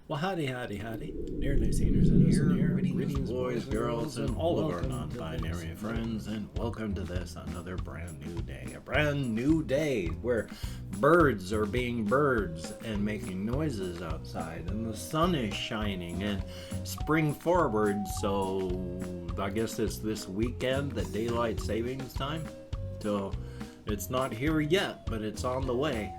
Well, howdy, howdy, howdy. Nearly senior citizen here. Greetings, boys, girls, and all of our non-binary friends, and welcome to this, another brand new day. A brand new day where birds are being birds and making noises outside, and the sun is shining, and spring forward, so I guess it's this weekend, the daylight savings time. So it's not here yet, but it's on the way.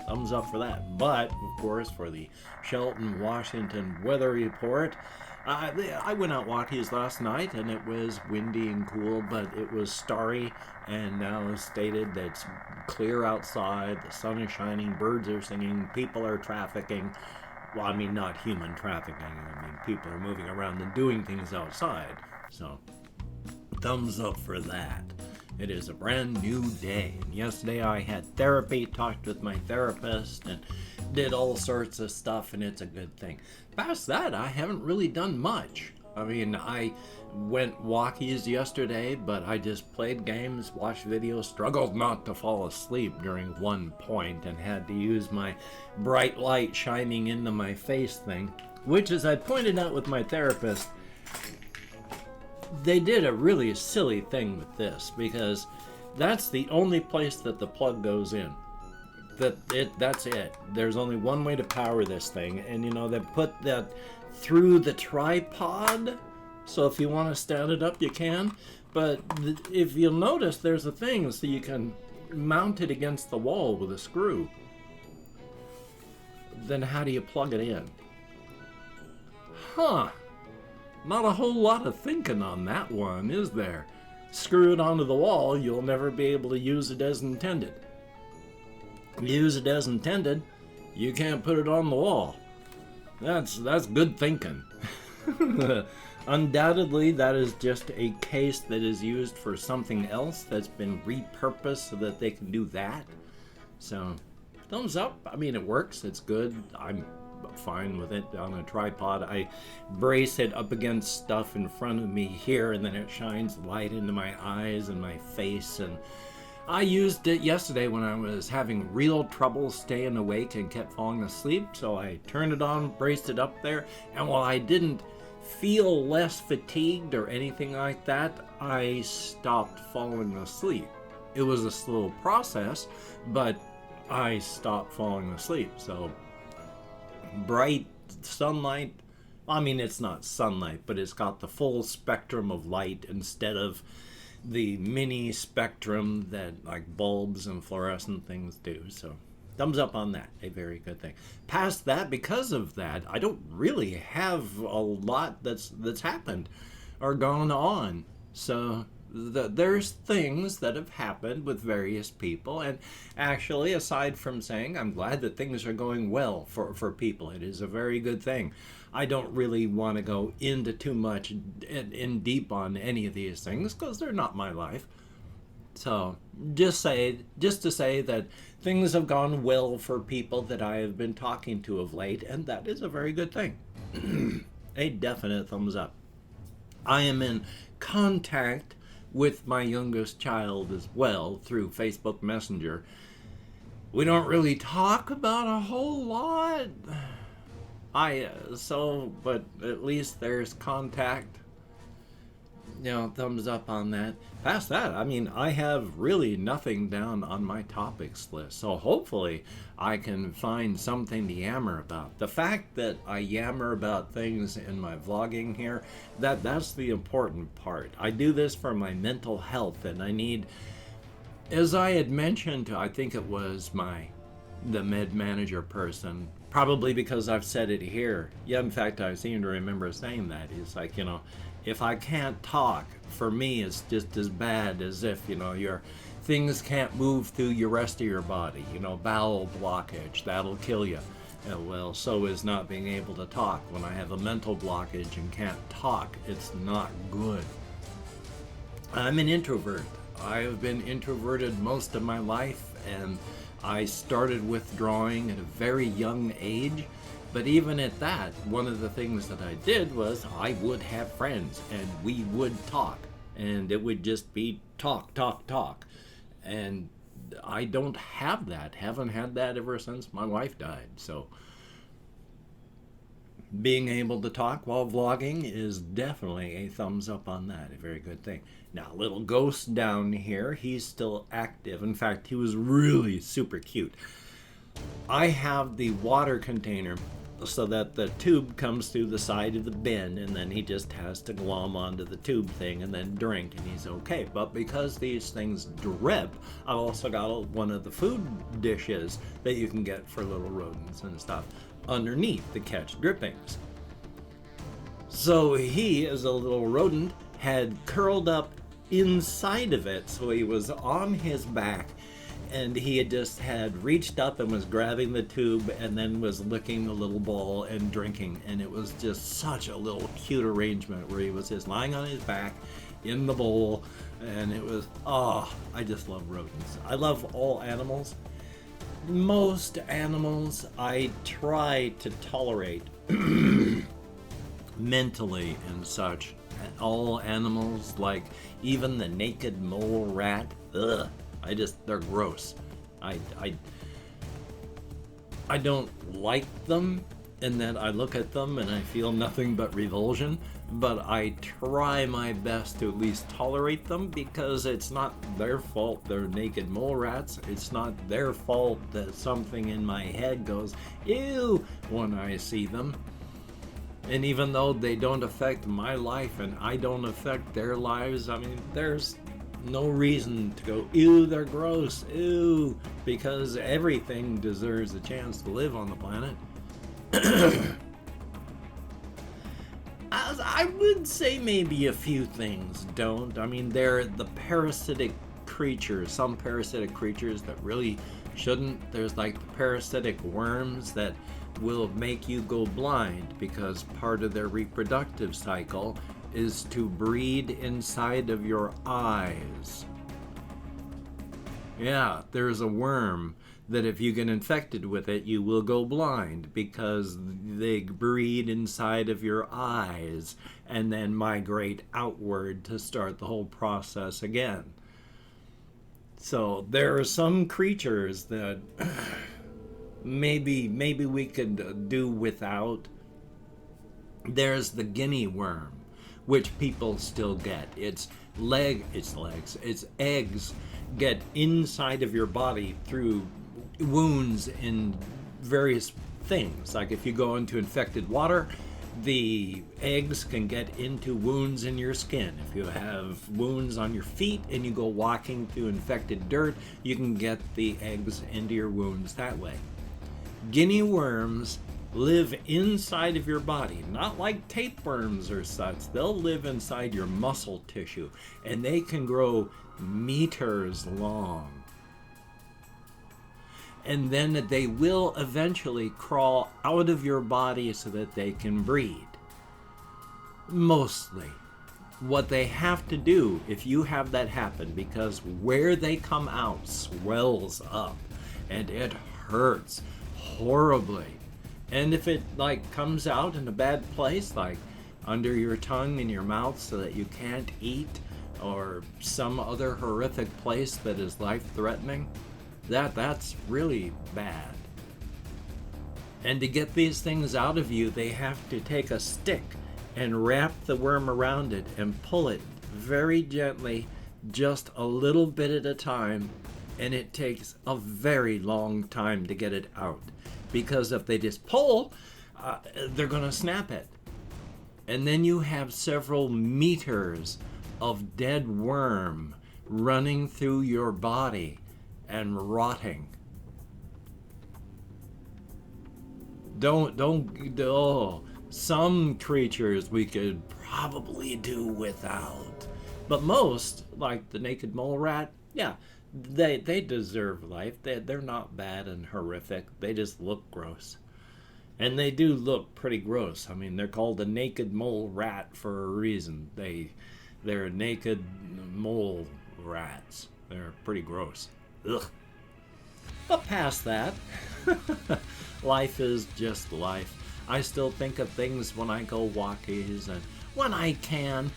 Thumbs up for that. But, of course, for the Shelton, Washington weather report, I went out walkies last night, and it was windy and cool, but it was starry, and now it's stated that it's clear outside, the sun is shining, birds are singing, people are trafficking. Well, I mean, not human trafficking. I mean, people are moving around and doing things outside. So, thumbs up for that. It is a brand new day. And yesterday I had therapy, talked with my therapist, and did all sorts of stuff, and it's a good thing. Past that, I haven't really done much. I mean, I went walkies yesterday, but I just played games, watched videos, struggled not to fall asleep during one point, and had to use my bright light shining into my face thing, which, as I pointed out with my therapist, they did a really silly thing with this, because that's the only place that the plug goes in. That's it. There's only one way to power this thing, and they put that through the tripod, so if you want to stand it up you can, but if you'll notice, there's a thing so you can mount it against the wall with a screw. Then how do you plug it in? Not a whole lot of thinking on that one, is there? Screw it onto the wall, you'll never be able to use it as intended. Use it as intended, you can't put it on the wall. That's good thinking. Undoubtedly, that is just a case that is used for something else that's been repurposed so that they can do that. So, thumbs up. I mean, it works. It's good. I'm fine with it on a tripod. I brace it up against stuff in front of me here, and then it shines light into my eyes and my face. And I used it yesterday when I was having real trouble staying awake and kept falling asleep, so I turned it on, braced it up there, and while I didn't feel less fatigued or anything like that, I stopped falling asleep. It was a slow process, but I stopped falling asleep. So bright sunlight, I mean, it's not sunlight, but it's got the full spectrum of light instead of the mini spectrum that like bulbs and fluorescent things do. So thumbs up on that. A very good thing. Past that, because of that, I don't really have a lot that's happened or gone on. So there's things that have happened with various people, and actually, aside from saying I'm glad that things are going well for people, it is a very good thing. I don't really want to go into too much in deep on any of these things because they're not my life. So just to say that things have gone well for people that I have been talking to of late, and that is a very good thing. A definite thumbs up. I am in contact with my youngest child as well through Facebook Messenger. We don't really talk about a whole lot. But at least there's contact. Thumbs up on that. Past that, I mean, I have really nothing down on my topics list, so hopefully I can find something to yammer about. The fact that I yammer about things in my vlogging here, that's the important part. I do this for my mental health, and I need, as I had mentioned, I think it was the med manager person, probably because I've said it here. Yeah, in fact, I seem to remember saying that. It's like, if I can't talk, for me, it's just as bad as if, your things can't move through your rest of your body. Bowel blockage, that'll kill you. Well, so is not being able to talk. When I have a mental blockage and can't talk, it's not good. I'm an introvert. I have been introverted most of my life, and I started withdrawing at a very young age. But even at that, one of the things that I did was I would have friends, and we would talk, and it would just be talk. And I don't have that. Haven't had that ever since my wife died. So being able to talk while vlogging is definitely a thumbs up on that. A very good thing. Now, little Ghost down here, he's still active. In fact, he was really super cute. I have the water container so that the tube comes through the side of the bin, and then he just has to glom onto the tube thing and then drink, and he's okay. But because these things drip, I've also got one of the food dishes that you can get for little rodents and stuff underneath to catch drippings. So he, as a little rodent, had curled up inside of it, so he was on his back, and he had reached up and was grabbing the tube and then was licking the little bowl and drinking, and it was just such a little cute arrangement where he was just lying on his back in the bowl, and it was, I just love rodents. I love all animals. Most animals I try to tolerate mentally and such. All animals, like even the naked mole rat, they're gross. I don't like them, and then I look at them and I feel nothing but revulsion, but I try my best to at least tolerate them because it's not their fault they're naked mole rats. It's not their fault that something in my head goes, ew, when I see them. And even though they don't affect my life and I don't affect their lives, I mean, there's no reason to go, ew, they're gross, ew, because everything deserves a chance to live on the planet. I would say maybe a few things don't. I mean, they're the parasitic creatures, some parasitic creatures that really shouldn't. There's like the parasitic worms that will make you go blind because part of their reproductive cycle is to breed inside of your eyes. Yeah, there's a worm that if you get infected with it, you will go blind because they breed inside of your eyes and then migrate outward to start the whole process again. So there are some creatures that maybe we could do without. There's the guinea worm, which people still get. Its eggs get inside of your body through wounds in various things. Like if you go into infected water, the eggs can get into wounds in your skin. If you have wounds on your feet and you go walking through infected dirt, you can get the eggs into your wounds that way. Guinea worms live inside of your body, not like tapeworms or such. They'll live inside your muscle tissue, and they can grow meters long. And then they will eventually crawl out of your body so that they can breed. Mostly. What they have to do, if you have that happen, because where they come out swells up, and it hurts horribly. And if it comes out in a bad place, like under your tongue and your mouth so that you can't eat, or some other horrific place that is life-threatening, that's really bad. And to get these things out of you, they have to take a stick and wrap the worm around it and pull it very gently, just a little bit at a time, and it takes a very long time to get it out. Because if they just pull, they're going to snap it. And then you have several meters of dead worm running through your body and rotting. Some creatures we could probably do without. But most, like the naked mole rat, yeah, they deserve life. They're not bad and horrific. They just look gross. And they do look pretty gross. I mean, they're called a naked mole rat for a reason. They're naked mole rats. They're pretty gross. Ugh. But past that, life is just life. I still think of things when I go walkies and when I can,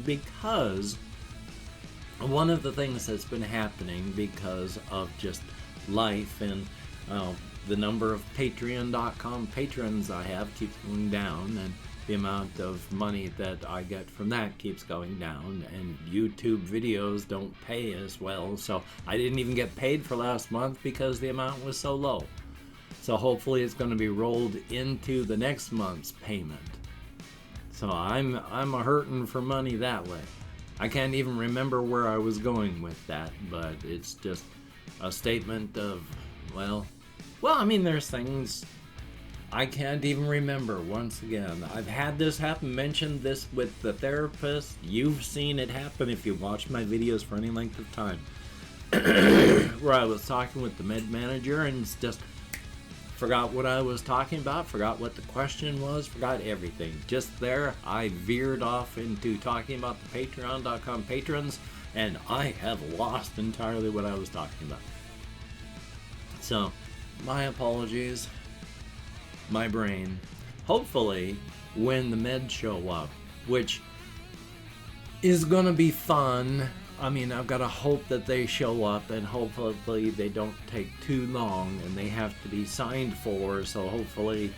because one of the things that's been happening because of just life and the number of Patreon.com patrons I have keeps going down, and the amount of money that I get from that keeps going down, and YouTube videos don't pay as well, so I didn't even get paid for last month because the amount was so low. So hopefully it's going to be rolled into the next month's payment. So I'm a hurting for money that way. I can't even remember where I was going with that, but it's just a statement of, well, I mean, there's things I can't even remember. Once again, I've had this happen, mentioned this with the therapist. You've seen it happen if you watched my videos for any length of time. Where I was talking with the med manager and just forgot what I was talking about, forgot what the question was, forgot everything. Just there, I veered off into talking about the Patreon.com patrons, and I have lost entirely what I was talking about. So, my apologies. My brain. Hopefully, when the meds show up, which is gonna be fun. I mean, I've got to hope that they show up, and hopefully they don't take too long, and they have to be signed for, so hopefully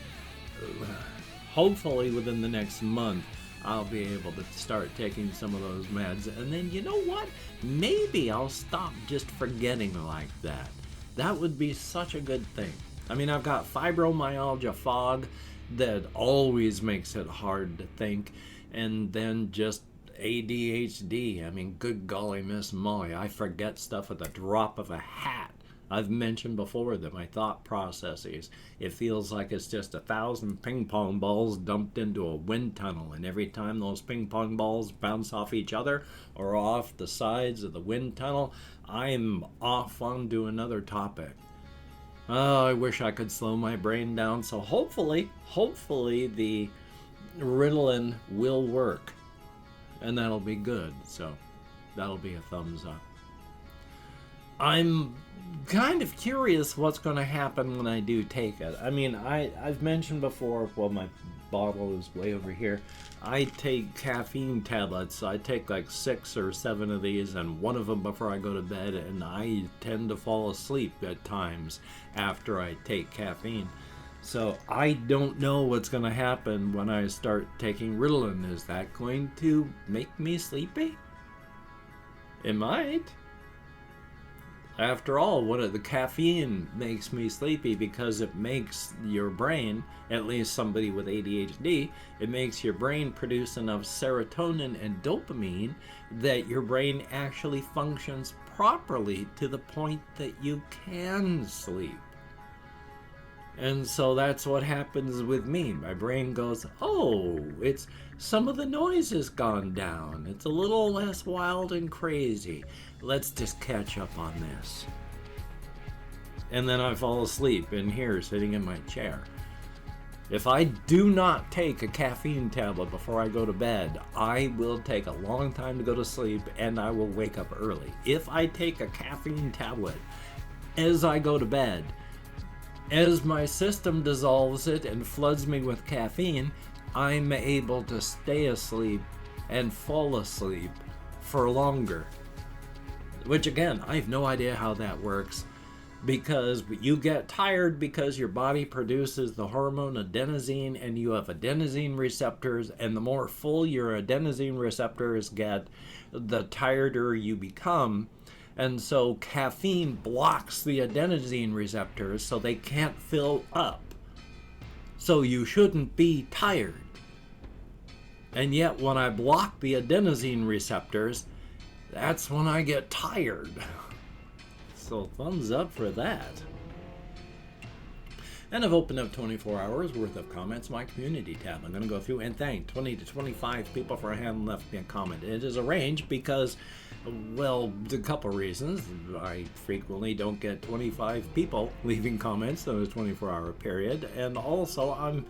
within the next month, I'll be able to start taking some of those meds, and then, you know what? Maybe I'll stop just forgetting like that. That would be such a good thing. I mean, I've got fibromyalgia fog that always makes it hard to think, and then just ADHD. I mean, good golly, Miss Molly, I forget stuff at the drop of a hat. I've mentioned before that my thought processes, it feels like it's just 1,000 ping pong balls dumped into a wind tunnel, and every time those ping pong balls bounce off each other or off the sides of the wind tunnel, I'm off onto another topic. Oh, I wish I could slow my brain down, so hopefully the Ritalin will work. And that'll be good, so that'll be a thumbs up. I'm kind of curious what's going to happen when I do take it. I mean, I've mentioned before, well, my bottle is way over here. I take caffeine tablets. I take like 6 or 7 of these, and one of them before I go to bed, and I tend to fall asleep at times after I take caffeine. So I don't know what's going to happen when I start taking Ritalin. Is that going to make me sleepy? It might. After all, the caffeine makes me sleepy because it makes your brain, at least somebody with ADHD, it makes your brain produce enough serotonin and dopamine that your brain actually functions properly to the point that you can sleep. And so that's what happens with me. My brain goes, oh, it's some of the noise has gone down. It's a little less wild and crazy. Let's just catch up on this. And then I fall asleep in here sitting in my chair. If I do not take a caffeine tablet before I go to bed, I will take a long time to go to sleep, and I will wake up early. If I take a caffeine tablet as I go to bed, as my system dissolves it and floods me with caffeine, I'm able to stay asleep and fall asleep for longer. Which again, I have no idea how that works, because you get tired because your body produces the hormone adenosine, and you have adenosine receptors, and the more full your adenosine receptors get, the tireder you become. And so caffeine blocks the adenosine receptors so they can't fill up. So you shouldn't be tired. And yet when I block the adenosine receptors, that's when I get tired. So thumbs up for that. And I've opened up 24 hours worth of comments, my community tab. I'm going to go through and thank 20 to 25 people for having left me a comment. It is arranged because, well, a couple reasons. I frequently don't get 25 people leaving comments in a 24-hour period. And also,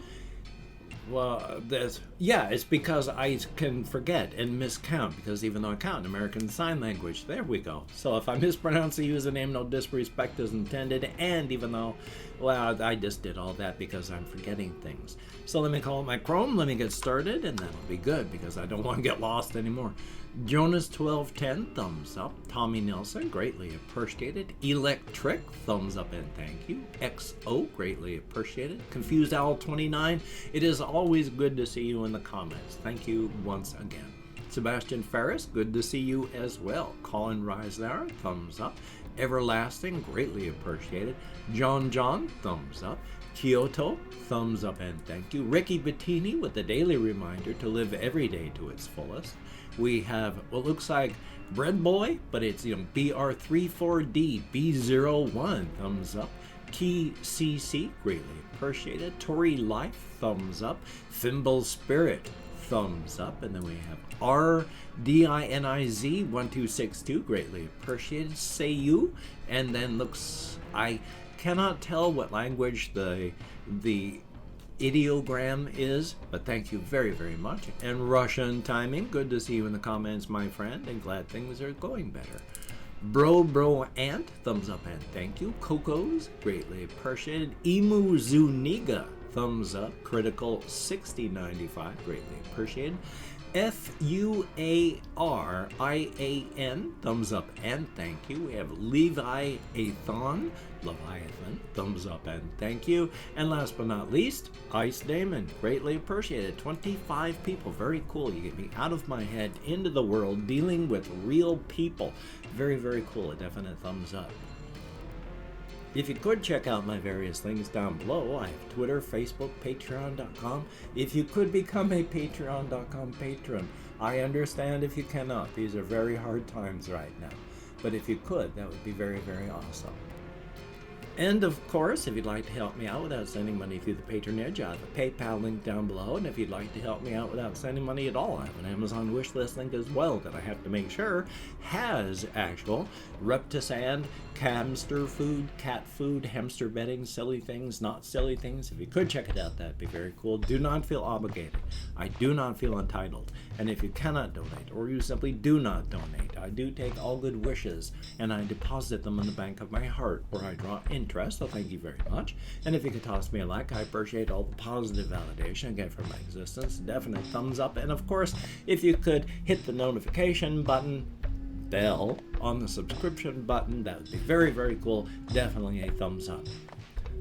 it's because I can forget and miscount, because even though I count in American Sign Language, there we go. So if I mispronounce the username, no disrespect is intended, and even though Well, I just did all that because I'm forgetting things. So let me call up my Chrome, let me get started, and that'll be good because I don't want to get lost anymore. Jonas1210, thumbs up. Tommy Nelson, greatly appreciated. Electric, thumbs up and thank you. XO, greatly appreciated. Confused Owl 29, it is always good to see you in the comments. Thank you once again. Sebastian Ferris, good to see you as well. Colin Reisler, thumbs up. Everlasting, greatly appreciated. John, thumbs up. Kyoto, thumbs up and thank you. Ricky Bettini with the daily reminder to live every day to its fullest. We have what looks like Bread Boy, but it's BR34D B01, thumbs up. Key CC, greatly appreciated. Tori Life, thumbs up. Thimble Spirit, thumbs up. And then we have RDINIZ1262, greatly appreciated. Say you, and then looks, I cannot tell what language the ideogram is, but thank you very, very much. And Russian Timing, good to see you in the comments, my friend, and glad things are going better. Bro Ant, thumbs up and thank you. Coco's, greatly appreciated. Emu Zuniga, thumbs up. Critical 6095, greatly appreciated. FUARIAN, thumbs up and thank you. We have Leviathan, thumbs up and thank you. And last but not least, Ice Damon, greatly appreciated. 25 people, very cool. You get me out of my head into the world, dealing with real people. Very, very cool. A definite thumbs up. If you could check out my various things down below, I have Twitter, Facebook, Patreon.com. If you could become a Patreon.com patron, I understand if you cannot. These are very hard times right now. But if you could, that would be very, very awesome. And of course, if you'd like to help me out without sending money through the patronage, I have a PayPal link down below. And if you'd like to help me out without sending money at all, I have an Amazon wishlist link as well that I have to make sure has actual Reptisand, hamster food, cat food, hamster bedding, silly things, not silly things. If you could check it out, that'd be very cool. Do not feel obligated. I do not feel entitled. And if you cannot donate, or you simply do not donate, I do take all good wishes and I deposit them in the bank of my heart, where I draw interest. So thank you very much. And if you could toss me a like, I appreciate all the positive validation I get from my existence. Definite thumbs up. And of course, if you could hit the notification button, bell on the subscription button, that would be very, very cool. Definitely a thumbs up.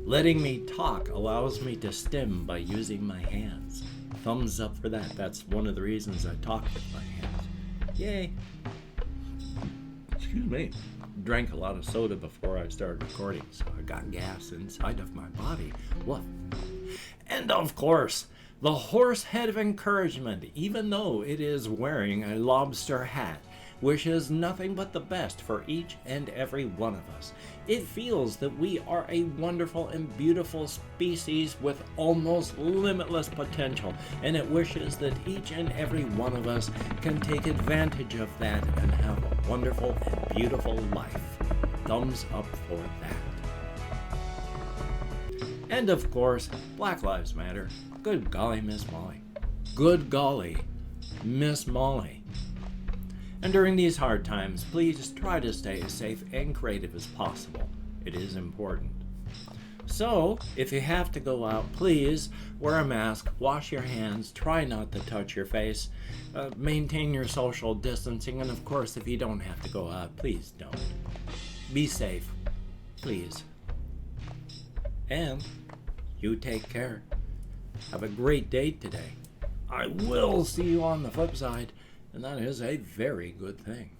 Letting me talk allows me to stim by using my hands. Thumbs up for that. That's one of the reasons I talk with my hands. Yay. Excuse me. Drank a lot of soda before I started recording, so I got gas inside of my body. Woof. And of course, the horse head of encouragement, even though it is wearing a lobster hat, wishes nothing but the best for each and every one of us. It feels that we are a wonderful and beautiful species with almost limitless potential, and it wishes that each and every one of us can take advantage of that and have a wonderful and beautiful life. Thumbs up for that. And of course, Black Lives Matter. Good golly, Miss Molly. Good golly, Miss Molly. And during these hard times, please try to stay as safe and creative as possible. It is important. So, if you have to go out, please wear a mask, wash your hands, try not to touch your face, maintain your social distancing, and of course, if you don't have to go out, please don't. Be safe, please. And you take care. Have a great day today. I will see you on the flip side. And that is a very good thing.